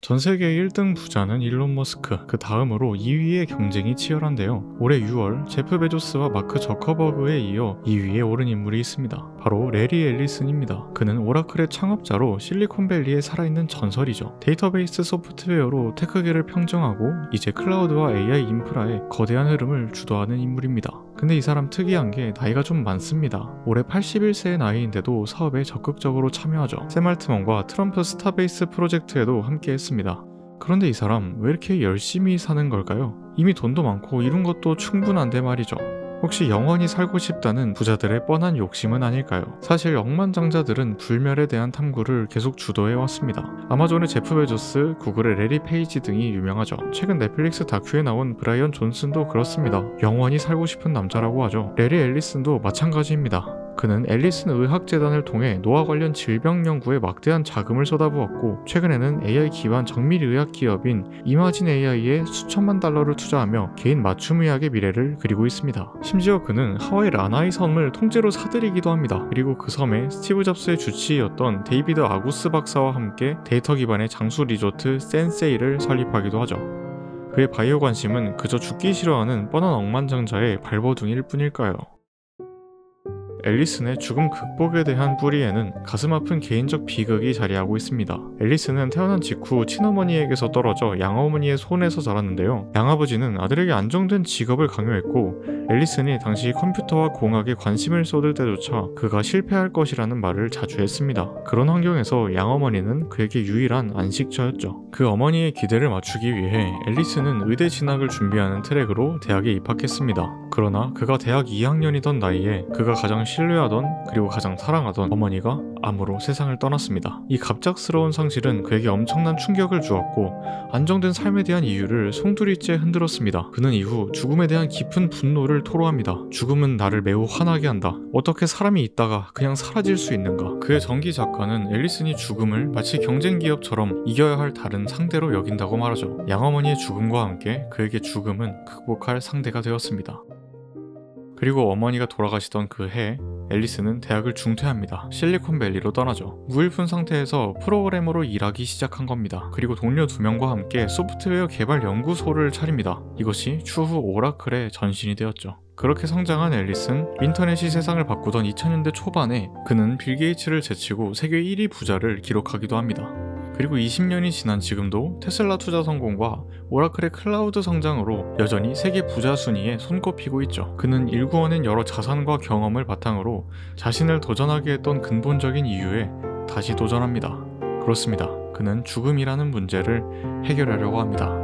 전 세계 1등 부자는 일론 머스크, 그 다음으로 2위의 경쟁이 치열한데요. 올해 6월 제프 베조스와 마크 저커버그에 이어 2위에 오른 인물이 있습니다. 바로 레리 앨리슨입니다. 그는 오라클의 창업자로 실리콘밸리에 살아있는 전설이죠. 데이터베이스 소프트웨어로 테크계를 평정하고 이제 클라우드와 AI 인프라의 거대한 흐름을 주도하는 인물입니다. 근데 이 사람 특이한 게 나이가 좀 많습니다. 올해 81세의 나이인데도 사업에 적극적으로 참여하죠. 샘 알트먼과 트럼프 스타베이스 프로젝트에도 함께 했습니다. 그런데 이 사람 왜 이렇게 열심히 사는 걸까요? 이미 돈도 많고 이룬 것도 충분한데 말이죠. 혹시 영원히 살고 싶다는 부자들의 뻔한 욕심은 아닐까요? 사실 억만장자들은 불멸에 대한 탐구를 계속 주도해왔습니다. 아마존의 제프 베조스, 구글의 레리 페이지 등이 유명하죠. 최근 넷플릭스 다큐에 나온 브라이언 존슨도 그렇습니다. 영원히 살고 싶은 남자라고 하죠. 레리 앨리슨도 마찬가지입니다. 그는 앨리슨 의학재단을 통해 노화 관련 질병 연구에 막대한 자금을 쏟아부었고 최근에는 AI 기반 정밀의학 기업인 이마진 AI에 수천만 달러를 투자하며 개인 맞춤의학의 미래를 그리고 있습니다. 심지어 그는 하와이 라나이 섬을 통째로 사들이기도 합니다. 그리고 그 섬에 스티브 잡스의 주치의였던 데이비드 아구스 박사와 함께 데이터 기반의 장수 리조트 센세이를 설립하기도 하죠. 그의 바이오 관심은 그저 죽기 싫어하는 뻔한 억만장자의 발버둥일 뿐일까요? 앨리슨의 죽음 극복에 대한 뿌리에는 가슴 아픈 개인적 비극이 자리하고 있습니다. 앨리슨은 태어난 직후 친어머니에게서 떨어져 양어머니의 손에서 자랐는데요. 양아버지는 아들에게 안정된 직업을 강요했고 앨리슨이 당시 컴퓨터와 공학에 관심을 쏟을 때조차 그가 실패할 것이라는 말을 자주 했습니다. 그런 환경에서 양어머니는 그에게 유일한 안식처였죠. 그 어머니의 기대를 맞추기 위해 앨리슨은 의대 진학을 준비하는 트랙으로 대학에 입학했습니다. 그러나 그가 대학 2학년이던 나이에 그가 가장 신뢰하던 그리고 가장 사랑하던 어머니가 암으로 세상을 떠났습니다. 이 갑작스러운 상실은 그에게 엄청난 충격을 주었고 안정된 삶에 대한 이유를 송두리째 흔들었습니다. 그는 이후 죽음에 대한 깊은 분노를 토로합니다. 죽음은 나를 매우 화나게 한다. 어떻게 사람이 있다가 그냥 사라질 수 있는가? 그의 전기 작가는 앨리슨이 죽음을 마치 경쟁 기업처럼 이겨야 할 다른 상대로 여긴다고 말하죠. 양어머니의 죽음과 함께 그에게 죽음은 극복할 상대가 되었습니다. 그리고 어머니가 돌아가시던 그 해 앨리슨은 대학을 중퇴합니다. 실리콘밸리로 떠나죠. 무일푼 상태에서 프로그래머로 일하기 시작한 겁니다. 그리고 동료 2명과 함께 소프트웨어 개발 연구소를 차립니다. 이것이 추후 오라클의 전신이 되었죠. 그렇게 성장한 앨리슨, 인터넷이 세상을 바꾸던 2000년대 초반에 그는 빌 게이츠를 제치고 세계 1위 부자를 기록하기도 합니다. 그리고 20년이 지난 지금도 테슬라 투자 성공과 오라클의 클라우드 성장으로 여전히 세계 부자 순위에 손꼽히고 있죠. 그는 일구어낸 여러 자산과 경험을 바탕으로 자신을 도전하게 했던 근본적인 이유에 다시 도전합니다. 그렇습니다. 그는 죽음이라는 문제를 해결하려고 합니다.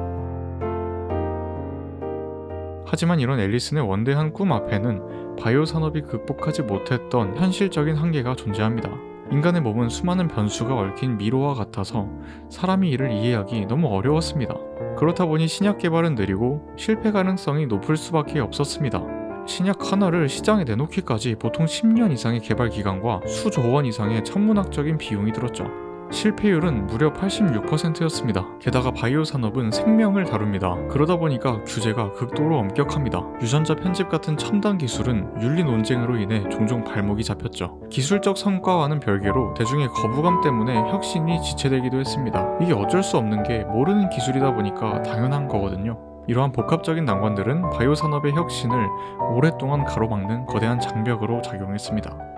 하지만 이런 앨리슨의 원대한 꿈 앞에는 바이오 산업이 극복하지 못했던 현실적인 한계가 존재합니다. 인간의 몸은 수많은 변수가 얽힌 미로와 같아서 사람이 이를 이해하기 너무 어려웠습니다. 그렇다 보니 신약 개발은 느리고 실패 가능성이 높을 수밖에 없었습니다. 신약 하나를 시장에 내놓기까지 보통 10년 이상의 개발 기간과 수조 원 이상의 천문학적인 비용이 들었죠. 실패율은 무려 86%였습니다. 게다가 바이오 산업은 생명을 다룹니다. 그러다 보니까 규제가 극도로 엄격합니다. 유전자 편집 같은 첨단 기술은 윤리 논쟁으로 인해 종종 발목이 잡혔죠. 기술적 성과와는 별개로 대중의 거부감 때문에 혁신이 지체되기도 했습니다. 이게 어쩔 수 없는 게 모르는 기술이다 보니까 당연한 거거든요. 이러한 복합적인 난관들은 바이오 산업의 혁신을 오랫동안 가로막는 거대한 장벽으로 작용했습니다.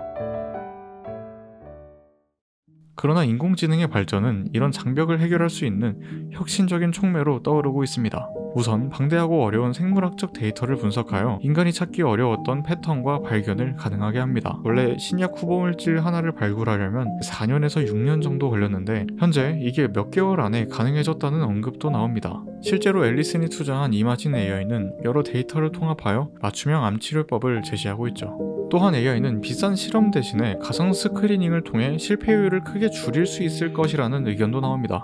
그러나 인공지능의 발전은 이런 장벽을 해결할 수 있는 혁신적인 촉매로 떠오르고 있습니다. 우선 방대하고 어려운 생물학적 데이터를 분석하여 인간이 찾기 어려웠던 패턴과 발견을 가능하게 합니다. 원래 신약 후보물질 하나를 발굴하려면 4년에서 6년 정도 걸렸는데 현재 이게 몇 개월 안에 가능해졌다는 언급도 나옵니다. 실제로 앨리슨이 투자한 이마진 AI는 여러 데이터를 통합하여 맞춤형 암치료법을 제시하고 있죠. 또한 AI는 비싼 실험 대신에 가상 스크리닝을 통해 실패율을 크게 줄일 수 있을 것이라는 의견도 나옵니다.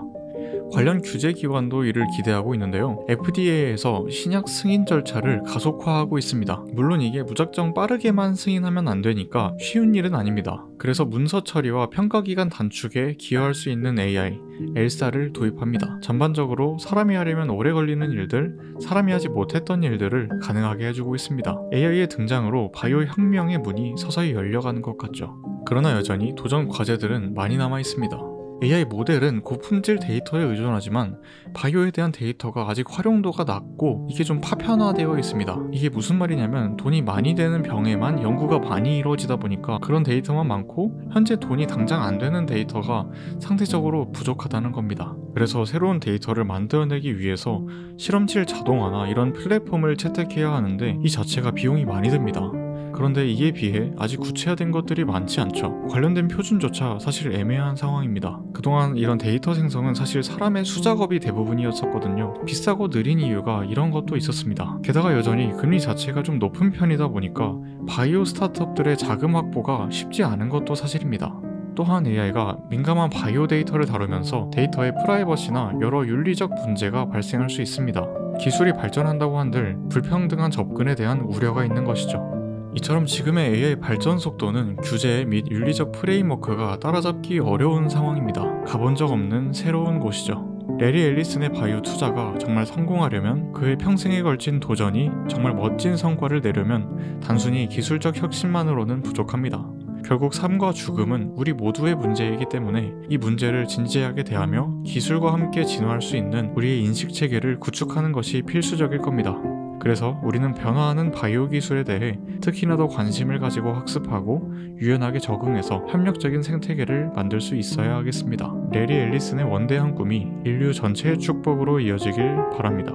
관련 규제 기관도 이를 기대하고 있는데요. FDA에서 신약 승인 절차를 가속화하고 있습니다. 물론 이게 무작정 빠르게만 승인하면 안 되니까 쉬운 일은 아닙니다. 그래서 문서 처리와 평가 기간 단축에 기여할 수 있는 AI, 엘사를 도입합니다. 전반적으로 사람이 하려면 오래 걸리는 일들, 사람이 하지 못했던 일들을 가능하게 해주고 있습니다. AI의 등장으로 바이오 혁명의 문이 서서히 열려가는 것 같죠. 그러나 여전히 도전 과제들은 많이 남아 있습니다. AI 모델은 고품질 데이터에 의존하지만 바이오에 대한 데이터가 아직 활용도가 낮고 이게 좀 파편화되어 있습니다. 이게 무슨 말이냐면 돈이 많이 되는 병에만 연구가 많이 이루어지다 보니까 그런 데이터만 많고 현재 돈이 당장 안 되는 데이터가 상대적으로 부족하다는 겁니다. 그래서 새로운 데이터를 만들어내기 위해서 실험실 자동화나 이런 플랫폼을 채택해야 하는데 이 자체가 비용이 많이 듭니다. 그런데 이에 비해 아직 구체화된 것들이 많지 않죠. 관련된 표준조차 사실 애매한 상황입니다. 그동안 이런 데이터 생성은 사실 사람의 수작업이 대부분이었었거든요. 비싸고 느린 이유가 이런 것도 있었습니다. 게다가 여전히 금리 자체가 좀 높은 편이다 보니까 바이오 스타트업들의 자금 확보가 쉽지 않은 것도 사실입니다. 또한 AI가 민감한 바이오 데이터를 다루면서 데이터의 프라이버시나 여러 윤리적 문제가 발생할 수 있습니다. 기술이 발전한다고 한들 불평등한 접근에 대한 우려가 있는 것이죠. 이처럼 지금의 AI 발전 속도는 규제 및 윤리적 프레임워크가 따라잡기 어려운 상황입니다. 가본 적 없는 새로운 곳이죠. 레리 앨리슨의 바이오 투자가 정말 성공하려면 그의 평생에 걸친 도전이 정말 멋진 성과를 내려면 단순히 기술적 혁신만으로는 부족합니다. 결국 삶과 죽음은 우리 모두의 문제이기 때문에 이 문제를 진지하게 대하며 기술과 함께 진화할 수 있는 우리의 인식체계를 구축하는 것이 필수적일 겁니다. 그래서 우리는 변화하는 바이오 기술에 대해 특히나 더 관심을 가지고 학습하고 유연하게 적응해서 협력적인 생태계를 만들 수 있어야 하겠습니다. 레리 앨리슨의 원대한 꿈이 인류 전체의 축복으로 이어지길 바랍니다.